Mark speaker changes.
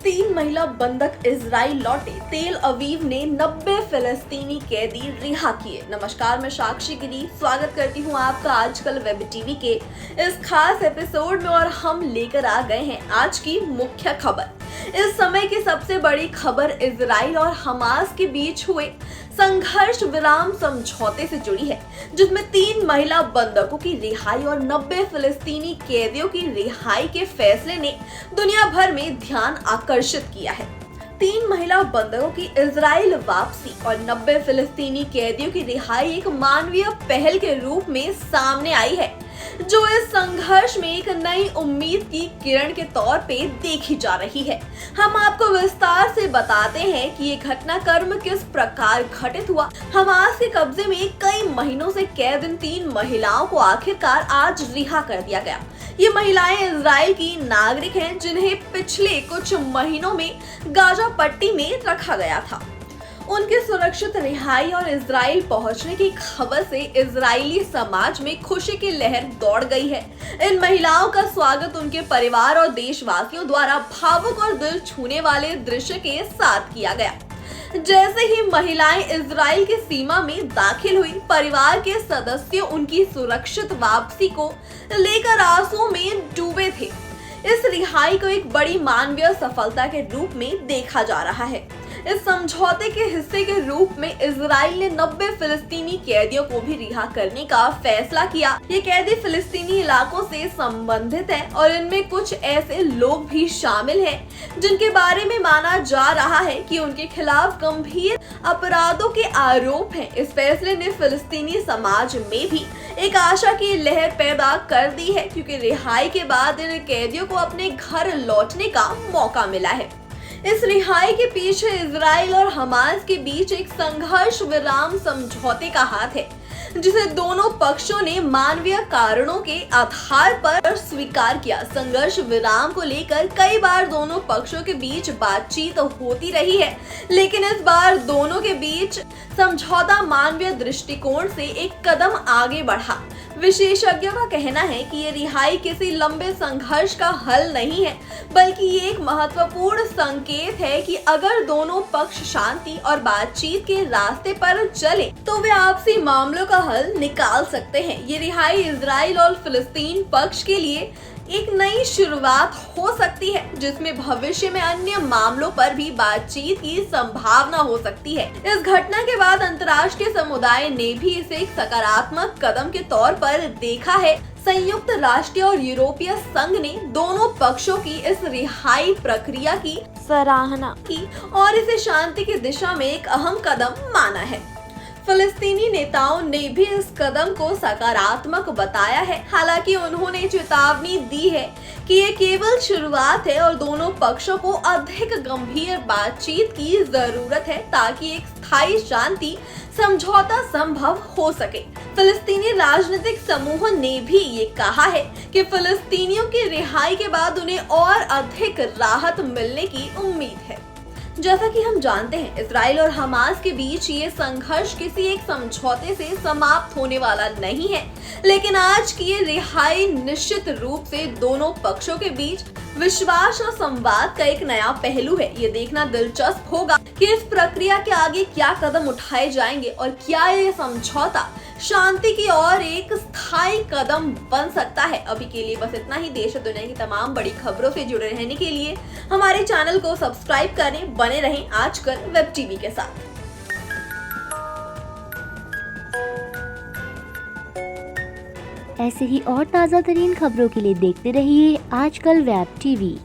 Speaker 1: 3 महिला बंधक इजराइल लौटे, तेल अवीव ने 90 फिलिस्तीनी कैदी रिहा किए। नमस्कार, मैं साक्षी गिरी स्वागत करती हूँ आपका आजकल वेब टीवी के इस खास एपिसोड में और हम लेकर आ गए हैं आज की मुख्य खबर। इस समय की सबसे बड़ी खबर इजराइल और हमास के बीच हुए संघर्ष विराम समझौते से जुड़ी है, जिसमें 3 महिला बंधकों की रिहाई और 90 फिलिस्तीनी कैदियों की रिहाई के फैसले ने दुनिया भर में ध्यान आकर्षित किया है। 3 महिला बंधकों की इजराइल वापसी और 90 फिलिस्तीनी कैदियों की रिहाई एक मानवीय पहल के रूप में सामने आई है, जो इस संघर्ष में एक नई उम्मीद की किरण के तौर पे देखी जा रही है। हम आपको विस्तार से बताते हैं कि ये घटनाक्रम किस प्रकार घटित हुआ। हमास के कब्जे में कई महीनों से कैद इन 3 महिलाओं को आखिरकार आज रिहा कर दिया गया। ये महिलाएं इजराइल की नागरिक हैं, जिन्हें पिछले कुछ महीनों में गाजा पट्टी में रखा गया था। उनके सुरक्षित रिहाई और इजराइल पहुंचने की खबर से इजरायली समाज में खुशी की लहर दौड़ गई है। इन महिलाओं का स्वागत उनके परिवार और देशवासियों द्वारा भावुक और दिल छूने वाले दृश्य के साथ किया गया। जैसे ही महिलाएं इजराइल की सीमा में दाखिल हुई, परिवार के सदस्य उनकी सुरक्षित वापसी को लेकर आंसुओं में डूबे थे। इस रिहाई को एक बड़ी मानवीय सफलता के रूप में देखा जा रहा है। इस समझौते के हिस्से के रूप में इजराइल ने 90 फिलिस्तीनी कैदियों को भी रिहा करने का फैसला किया। ये कैदी फिलिस्तीनी इलाकों से संबंधित हैं और इनमें कुछ ऐसे लोग भी शामिल हैं जिनके बारे में माना जा रहा है कि उनके खिलाफ गंभीर अपराधों के आरोप हैं। इस फैसले ने फिलिस्तीनी समाज में भी एक आशा की लहर पैदा कर दी है, क्योंकि रिहाई के बाद इन कैदियों को अपने घर लौटने का मौका मिला है। इस रिहाई के पीछे इजराइल और हमास के बीच एक संघर्ष विराम समझौते का हाथ है, जिसे दोनों पक्षों ने मानवीय कारणों के आधार पर स्वीकार किया। संघर्ष विराम को लेकर कई बार दोनों पक्षों के बीच बातचीत होती रही है, लेकिन इस बार दोनों के बीच समझौता मानवीय दृष्टिकोण से एक कदम आगे बढ़ा। विशेषज्ञों का कहना है कि ये रिहाई किसी लंबे संघर्ष का हल नहीं है, बल्कि ये एक महत्वपूर्ण संकेत है कि अगर दोनों पक्ष शांति और बातचीत के रास्ते पर चले तो वे आपसी मामलों का हल निकाल सकते हैं। ये रिहाई इजराइल और फिलिस्तीन पक्ष के लिए एक नई शुरुआत हो सकती है, जिसमें भविष्य में अन्य मामलों पर भी बातचीत की संभावना हो सकती है। इस घटना के बाद अंतर्राष्ट्रीय समुदाय ने भी इसे एक सकारात्मक कदम के तौर पर देखा है। संयुक्त राष्ट्र और यूरोपीय संघ ने दोनों पक्षों की इस रिहाई प्रक्रिया की सराहना की और इसे शांति की दिशा में एक अहम कदम माना है। फिलिस्तीनी नेताओं ने भी इस कदम को सकारात्मक बताया है। हालांकि उन्होंने चेतावनी दी है कि ये केवल शुरुआत है और दोनों पक्षों को अधिक गंभीर बातचीत की जरूरत है, ताकि एक स्थायी शांति समझौता संभव हो सके। फिलिस्तीनी राजनीतिक समूह ने भी ये कहा है कि फिलिस्तीनियों की रिहाई के बाद उन्हें और अधिक राहत मिलने की उम्मीद है। जैसा कि हम जानते हैं, इजराइल और हमास के बीच ये संघर्ष किसी एक समझौते से समाप्त होने वाला नहीं है, लेकिन आज की ये रिहाई निश्चित रूप से दोनों पक्षों के बीच विश्वास और संवाद का एक नया पहलू है। ये देखना दिलचस्प होगा कि इस प्रक्रिया के आगे क्या कदम उठाए जाएंगे और क्या ये समझौता शांति की ओर एक स्थायी कदम बन सकता है। अभी के लिए बस इतना ही। देश और दुनिया की तमाम बड़ी खबरों से जुड़े रहने के लिए हमारे चैनल को सब्सक्राइब करें, बने रहें आजकल वेब टीवी के साथ।
Speaker 2: ऐसे ही और ताज़ा तरीन खबरों के लिए देखते रहिए आजकल वेब टीवी।